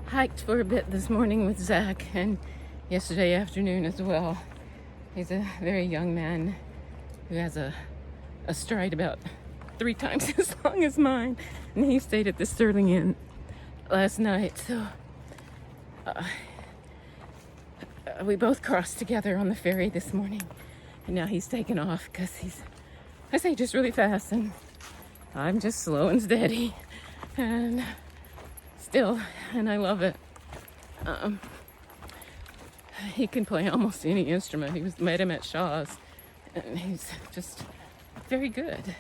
Hiked for a bit this morning with Zach and yesterday afternoon as well. He's a very young man who has a stride about 3 times as long as mine, and he stayed at the Sterling Inn last night, so we both crossed together on the ferry this morning, and now he's taken off because he's, I say, just really fast, and I'm just slow and steady and still, and I love it. He can play almost any instrument. Met him at Shaw's, and he's just very good.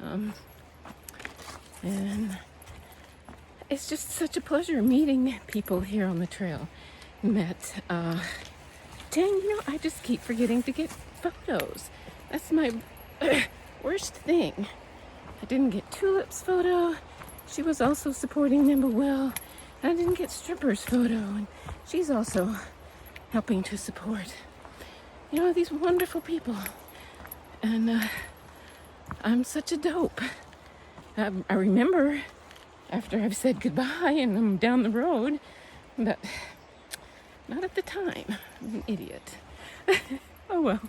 And it's just such a pleasure meeting people here on the trail. I just keep forgetting to get photos. That's my worst thing. I didn't get Tulip's photo. She was also supporting them well. And I didn't get Stripper's photo, and she's also helping to support, these wonderful people. And I'm such a dope. I remember after I've said goodbye and I'm down the road, but not at the time. I'm an idiot. Oh well.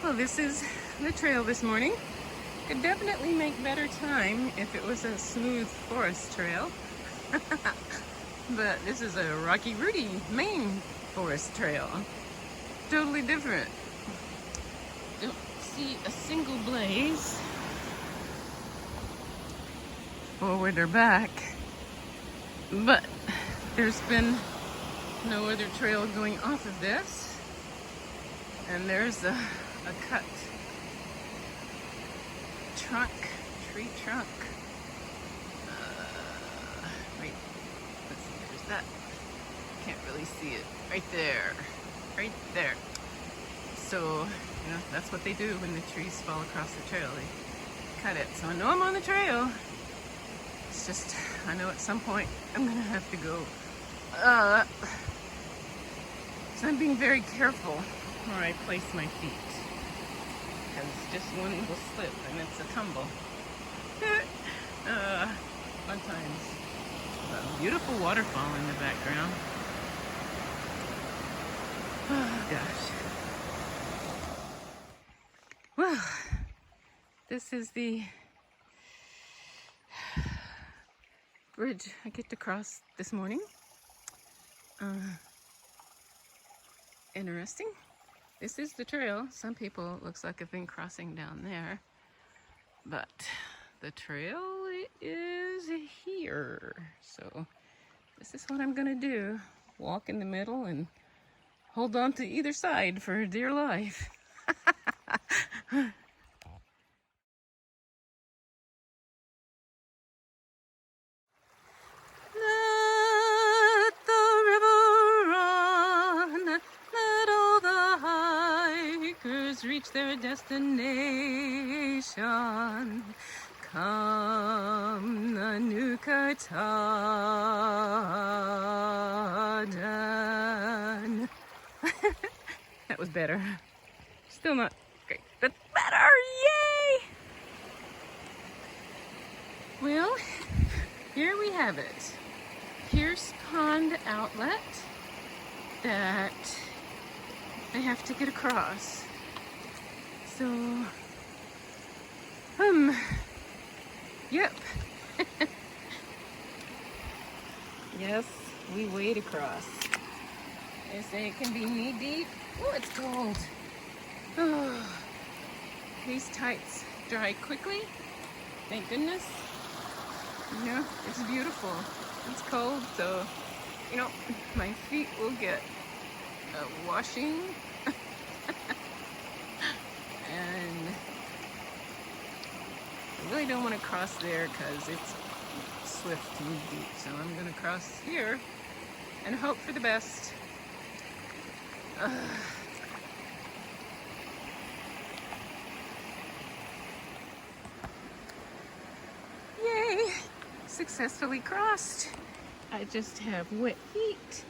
Well, this is the trail this morning. Could definitely make better time if it was a smooth forest trail. But this is a Rocky Rudy Maine forest trail. Totally different. Don't see a single blaze forward or back, but there's been no other trail going off of this, and there's a cut tree trunk. Wait, let's see, there's that. Can't really see it. Right there. So, that's what they do when the trees fall across the trail. They cut it. So I know I'm on the trail. It's just, I know at some point I'm gonna have to go. So I'm being very careful where I place my feet, because just one will slip and it's a tumble. Fun times. A beautiful waterfall in the background. Oh gosh. Well, this is the bridge I get to cross this morning. Interesting. This is the trail. Some people, it looks like, have been crossing down there, but the trail is here. So this is what I'm gonna do. Walk in the middle and hold on to either side for dear life. Let the river run, let all the hikers reach their destination. Come the new Katahdin. That was better. Still not great, but better! Yay! Well, here we have it. Pierce Pond outlet that I have to get across. So, yep. Yes, we wade across. They say it can be knee deep. Oh, it's cold. Oh, these tights dry quickly. Thank goodness. It's beautiful. It's cold, so, my feet will get washing. And I really don't want to cross there because it's swift and deep. So I'm going to cross here and hope for the best. Yay! Successfully crossed. I just have wet feet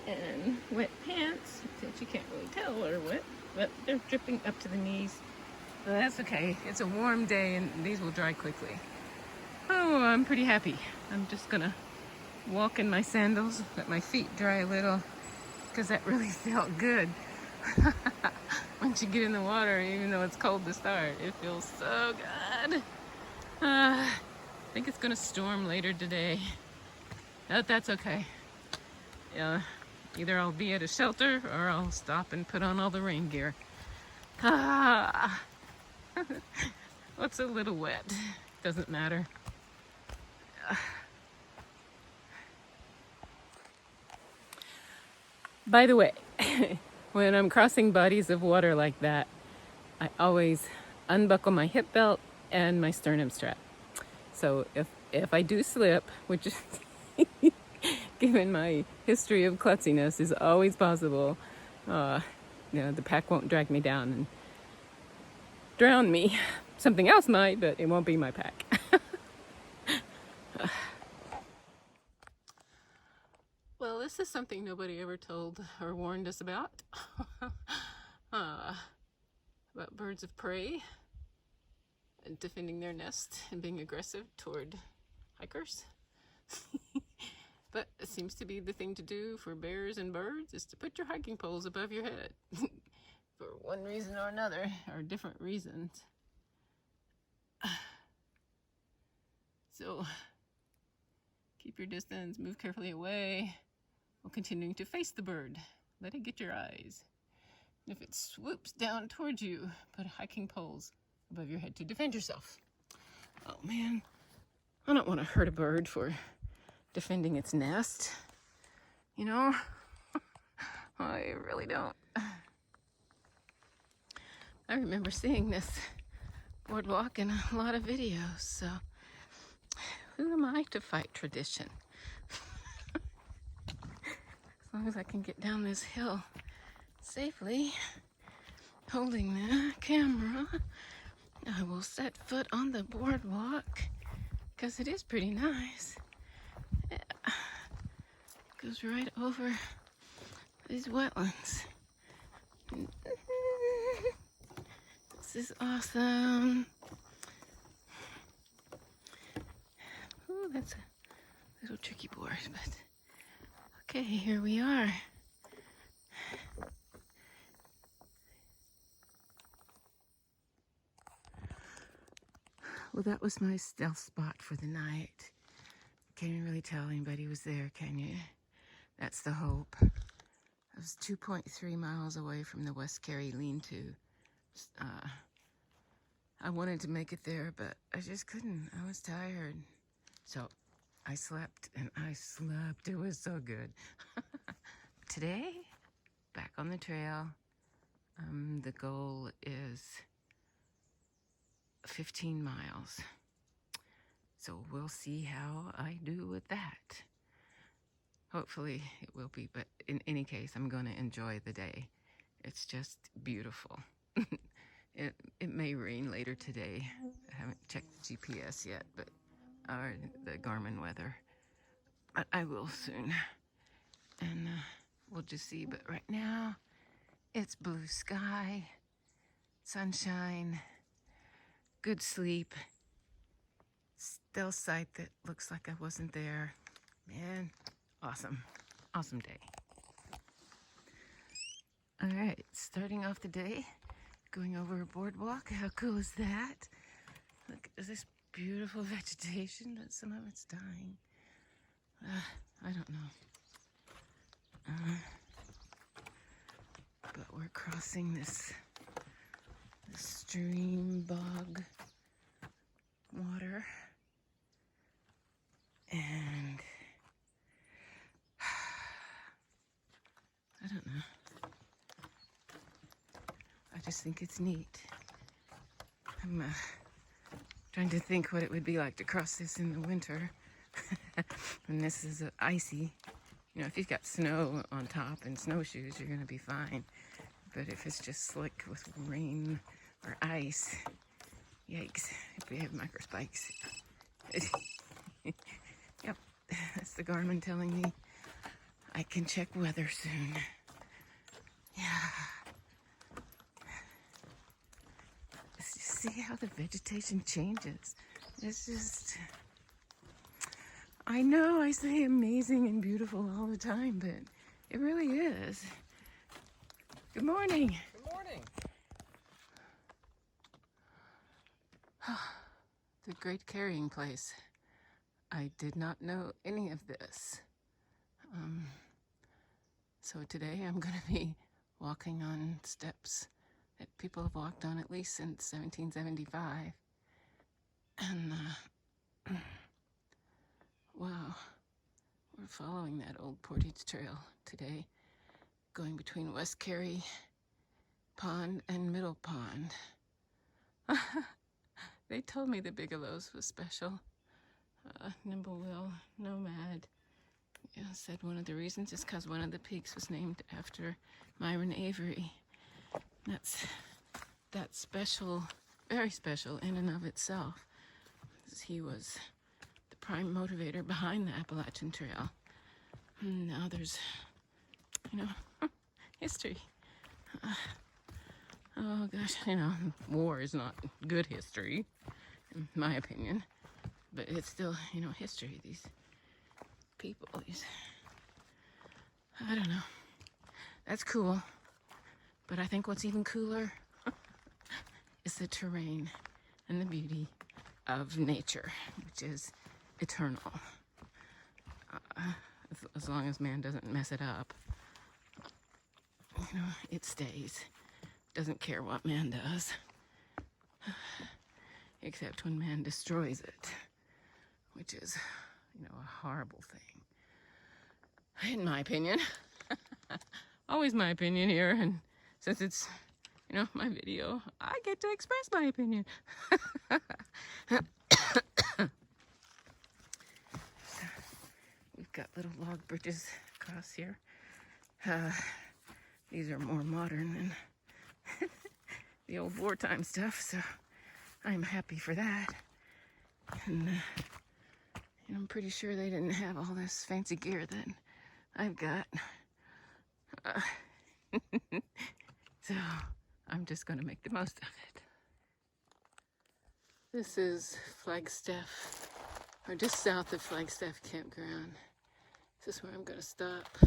and wet pants that you can't really tell are wet, but they're dripping up to the knees. But that's okay. It's a warm day and these will dry quickly. Oh I'm pretty happy. I'm just gonna walk in my sandals, let my feet dry a little, because that really felt good. Once you get in the water, even though it's cold to start, it feels so good. I think it's gonna storm later today. But that's okay. Either I'll be at a shelter or I'll stop and put on all the rain gear. What's a little wet? Doesn't matter. By the way, when I'm crossing bodies of water like that, I always unbuckle my hip belt and my sternum strap. So if I do slip, which is given my history of klutziness is always possible, the pack won't drag me down and drown me. Something else might, but it won't be my pack. Well, this is something nobody ever told or warned us about. About birds of prey and defending their nest and being aggressive toward hikers. But it seems to be the thing to do for bears and birds is to put your hiking poles above your head for one reason or another, or different reasons. So keep your distance, move carefully away while continuing to face the bird. Let it get your eyes. And if it swoops down towards you, put hiking poles above your head to defend yourself. Oh man, I don't want to hurt a bird for defending its nest. You know? I really don't. I remember seeing this boardwalk in a lot of videos, so who am I to fight tradition? As long as I can get down this hill safely, holding the camera, I will set foot on the boardwalk, because it is pretty nice. Yeah. Goes right over these wetlands. This is awesome. Oh, that's a little tricky board, but okay, here we are. Well, that was my stealth spot for the night. Can't even really tell anybody was there, can you? That's the hope. I was 2.3 miles away from the West Carey lean-to. I wanted to make it there, but I just couldn't. I was tired. So I slept and I slept. It was so good. Today, back on the trail. The goal is 15 miles. So we'll see how I do with that. Hopefully it will be, but in any case, I'm going to enjoy the day. It's just beautiful. It may rain later today. I haven't checked the GPS yet, or the Garmin weather. But I will soon. And we'll just see. But right now, it's blue sky, sunshine, good sleep. Still sight that looks like I wasn't there. Man, awesome. Awesome day. All right, starting off the day, going over a boardwalk. How cool is that? Look at this beautiful vegetation, but some of it's dying. I don't know. But we're crossing this stream bog water. And I don't know. I just think it's neat. I'm trying to think what it would be like to cross this in the winter. And this is icy. You know, if you've got snow on top and snowshoes, you're gonna be fine. But if it's just slick with rain or ice, yikes, if we have microspikes. Yep, that's the Garmin telling me I can check weather soon. Yeah. Let's just see how the vegetation changes. It's just I know I say amazing and beautiful all the time, but it really is. Good morning. Good morning. The great carrying place. I did not know any of this. So today I'm going to be walking on steps that people have walked on at least since 1775. And, wow, we're following that old portage trail today, going between West Carey Pond and Middle Pond. They told me the Bigelows was special. Nimblewell, Nomad. Yeah, said one of the reasons is because one of the peaks was named after Myron Avery. That's special, very special in and of itself. He was the prime motivator behind the Appalachian Trail. And now there's, history. Oh gosh, war is not good history, in my opinion. But it's still, history. These people, I don't know. That's cool. But I think what's even cooler is the terrain and the beauty of nature, which is eternal. As long as man doesn't mess it up, it stays. Doesn't care what man does, except when man destroys it, which is, a horrible thing. In my opinion. Always my opinion here, and since it's, my video, I get to express my opinion. We've got little log bridges across here. These are more modern than the old wartime stuff, so I'm happy for that. And I'm pretty sure they didn't have all this fancy gear that I've got. So I'm just going to make the most of it. This is Flagstaff, or just south of Flagstaff Campground. This is where I'm going to stop,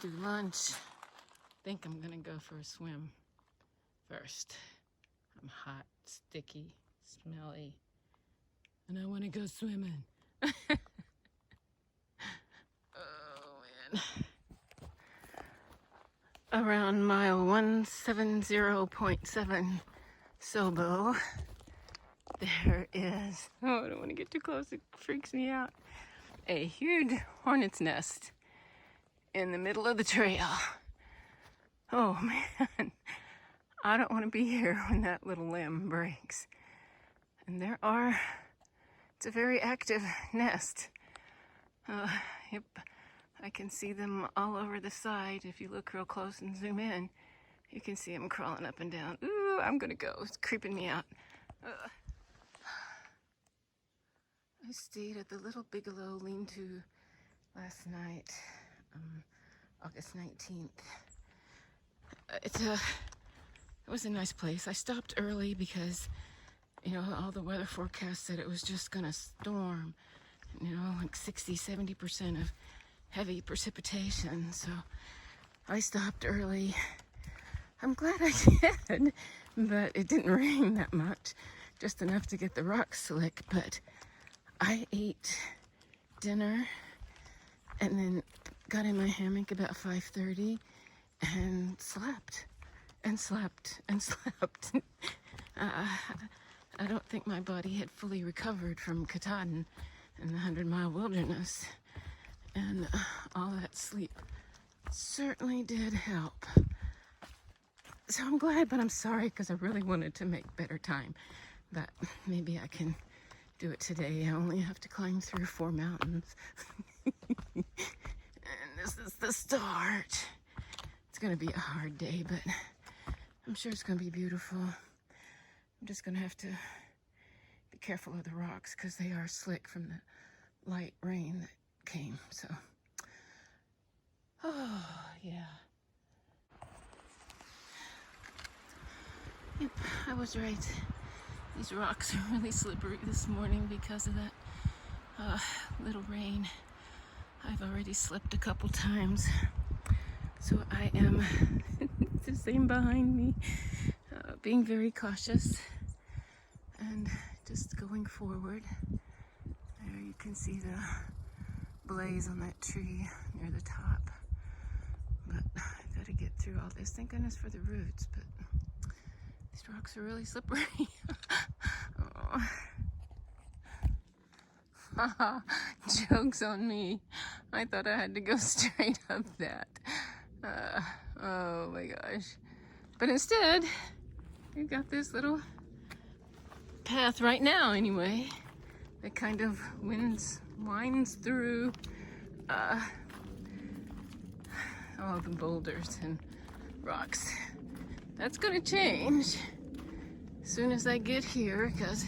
do lunch. I think I'm going to go for a swim first. I'm hot, sticky, smelly, and I want to go swimming. Oh, man. Around mile 170.7 Sobo, there is, I don't want to get too close, it freaks me out, a huge hornet's nest in the middle of the trail. Oh man, I don't want to be here when that little limb breaks. And it's a very active nest. Yep, I can see them all over the side. If you look real close and zoom in, you can see them crawling up and down. Ooh, I'm gonna go, it's creeping me out. I stayed at the little Bigelow lean-to last night, August 19th. It was a nice place. I stopped early because, all the weather forecasts said it was just gonna storm, like 60-70% of heavy precipitation. So I stopped early. I'm glad I did, but it didn't rain that much, just enough to get the rocks slick. But I ate dinner and then got in my hammock about 5:30 and slept and slept and slept. I don't think my body had fully recovered from Katahdin in the 100-mile wilderness, and all that sleep certainly did help. So I'm glad, but I'm sorry because I really wanted to make better time. But maybe I can do it today. I only have to climb through 4 mountains. And this is the start. It's going to be a hard day, but I'm sure it's going to be beautiful. I'm just going to have to be careful of the rocks because they are slick from the light rain that came. So, oh, yeah. Yep, I was right. These rocks are really slippery this morning because of that Little rain. I've already slipped a couple times, so I am, it's the same behind me, being very cautious and just going forward. There you can see the blaze on that tree near the top, but I gotta get through all this. Thank goodness for the roots, but these rocks are really slippery. Oh. Joke's on me. I thought I had to go straight up that. Oh my gosh. But instead, we've got this little path right now anyway that kind of winds through all the boulders and rocks. That's gonna change as soon as I get here, because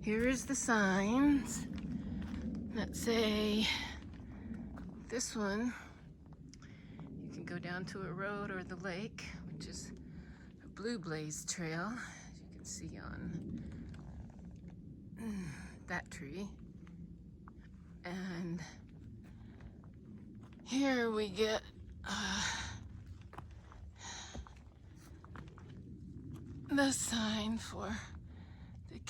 here's the signs that say this one, you can go down to a road or the lake, which is a Blue Blaze Trail, as you can see on that tree. And here we get the sign for the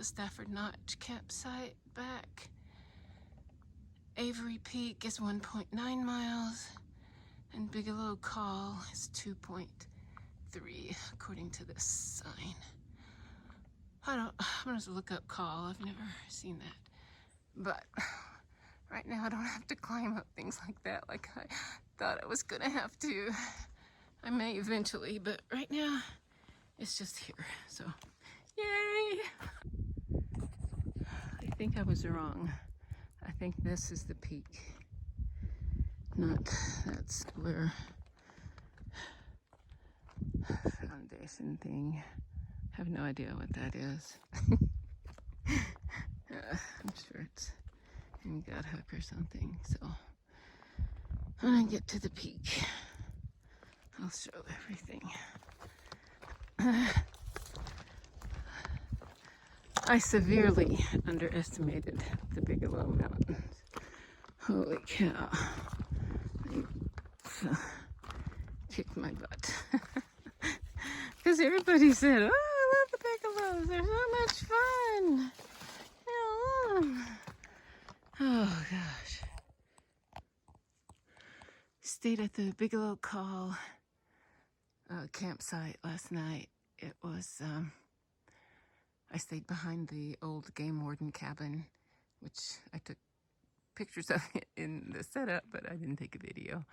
Stafford Notch campsite back. Avery Peak is 1.9 miles, and Bigelow Call is 2.3, according to this sign. I'm gonna look up Call. I've never seen that. But right now I don't have to climb up things like that like I thought I was gonna have to. I may eventually, but right now it's just here. So, yay! I think I was wrong. I think this is the peak, not that square foundation thing. I have no idea what that is. I'm sure it's in Gut Hook or something. So when I get to the peak, I'll show everything. I severely underestimated the Bigelow Mountains. Holy cow. Kicked my butt. Because everybody said, oh, I love the Bigelows. They're so much fun. Oh, gosh. Stayed at the Bigelow Call campsite last night. It was, I stayed behind the old game warden cabin, which I took pictures of it in the setup, but I didn't take a video.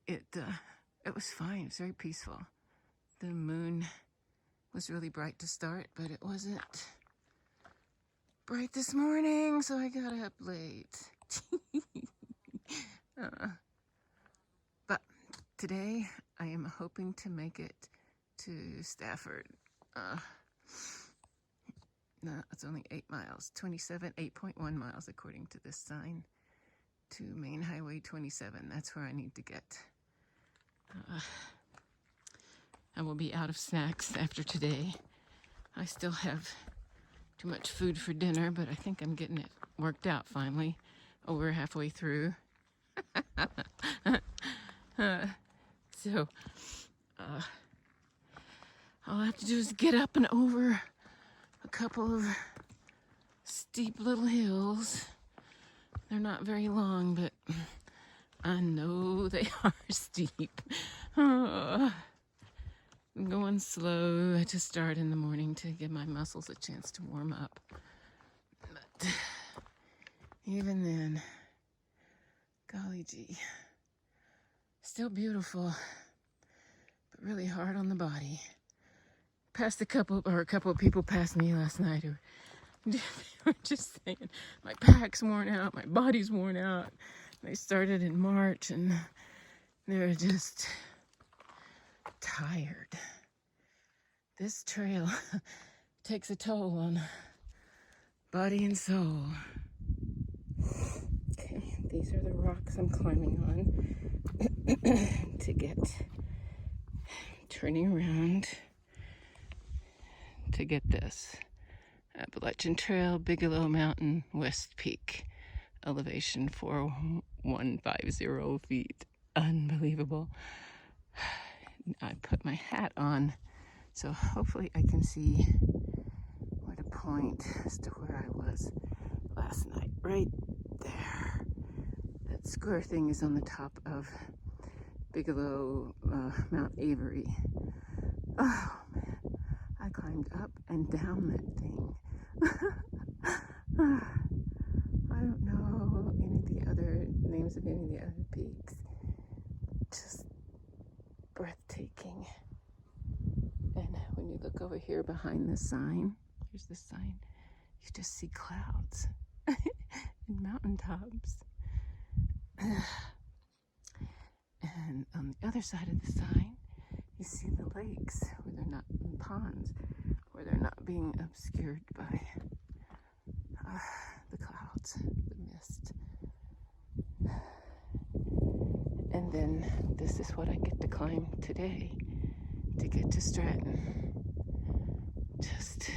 It was fine. It was very peaceful. The moon was really bright to start, but it wasn't bright this morning, so I got up late. But today I am hoping to make it to Stafford. No, it's only 8 miles, 8.1 miles according to this sign, to Main Highway 27. That's where I need to get. I will be out of snacks after today. I still have too much food for dinner, but I think I'm getting it worked out finally. Over halfway through. So, all I have to do is get up and over a couple of steep little hills. They're not very long, but I know they are steep. I'm going slow. I just start in the morning to give my muscles a chance to warm up. But even then, golly gee, still beautiful, but really hard on the body. Passed a couple of people passed me last night who they were just saying, my back's worn out, my body's worn out. They started in March and they're just tired. This trail takes a toll on body and soul. Okay, these are the rocks I'm climbing on to get, turning around to get this. Appalachian Trail, Bigelow Mountain, West Peak. Elevation 4150 feet. Unbelievable. I put my hat on, so hopefully I can see where to point as to where I was last night. Right there. That square thing is on the top of Bigelow, Mount Avery. Oh man, I climbed up and down that thing. I don't know any of the other names of any of the other peaks. Just breathtaking. And when you look over here behind the sign, here's the sign, you just see clouds and mountaintops. And on the other side of the sign, you see the lakes where they're not in ponds, where they're not being obscured by the clouds, the mist. And then this is what I get to climb today to get to Stratton. Just,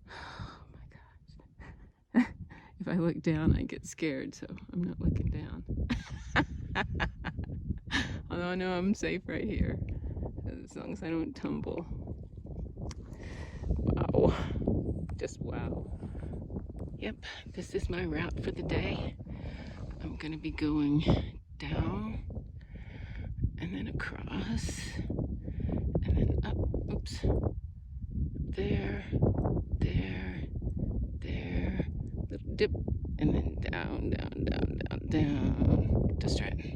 oh my gosh. If I look down, I get scared, so I'm not looking down. Although I know I'm safe right here, as long as I don't tumble. Wow. Just wow. Yep, this is my route for the day. I'm gonna be going down and then across and then up, oops, there, little dip, and then down to Stratton.